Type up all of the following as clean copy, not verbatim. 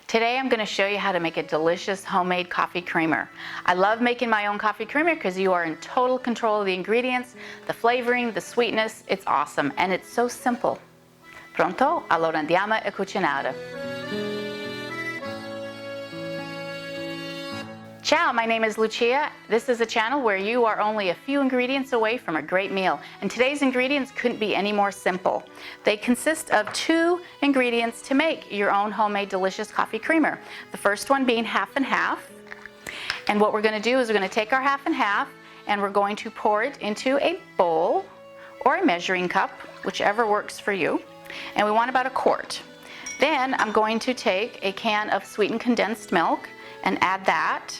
Today I'm going to show you how to make a delicious homemade coffee creamer. I love making my own coffee creamer because you are in total control of the ingredients, the flavoring, the sweetness. It's awesome and it's so simple. Pronto? Allora andiamo a cucinare. Ciao, my name is Lucia. This is a channel where you are only a few ingredients away from a great meal. And today's ingredients couldn't be any more simple. They consist of 2 ingredients to make your own homemade delicious coffee creamer. The first one being half and half. And what we're going to do is we're going to take our half and half and we're going to pour it into a bowl or a measuring cup, whichever works for you. And we want about a quart. Then I'm going to take a can of sweetened condensed milk and add that.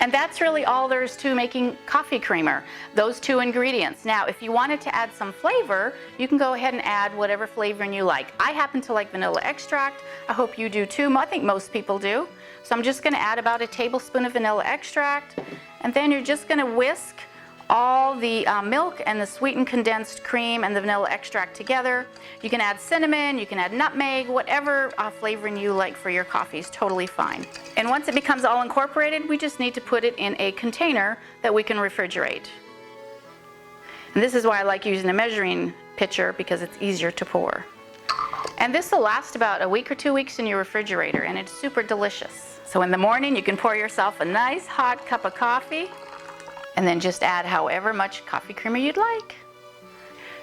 And that's really all there is to making coffee creamer, those 2 ingredients. Now, if you wanted to add some flavor, you can go ahead and add whatever flavoring you like. I happen to like vanilla extract. I hope you do too. I think most people do. So I'm just going to add about a tablespoon of vanilla extract. And then you're just going to whisk all the milk and the sweetened condensed cream and the vanilla extract together. You can add cinnamon, you can add nutmeg, whatever flavoring you like for your coffee is totally fine. And once it becomes all incorporated, we just need to put it in a container that we can refrigerate. And this is why I like using a measuring pitcher, because it's easier to pour. And this will last about a week or 2 weeks in your refrigerator, and it's super delicious. So in the morning, you can pour yourself a nice hot cup of coffee, and then just add however much coffee creamer you'd like.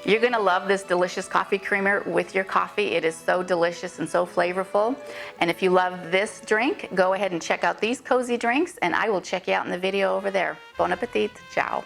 You're gonna love this delicious coffee creamer with your coffee. It is so delicious and so flavorful. And if you love this drink, go ahead and check out these cozy drinks, and I will check you out in the video over there. Bon appetit, ciao.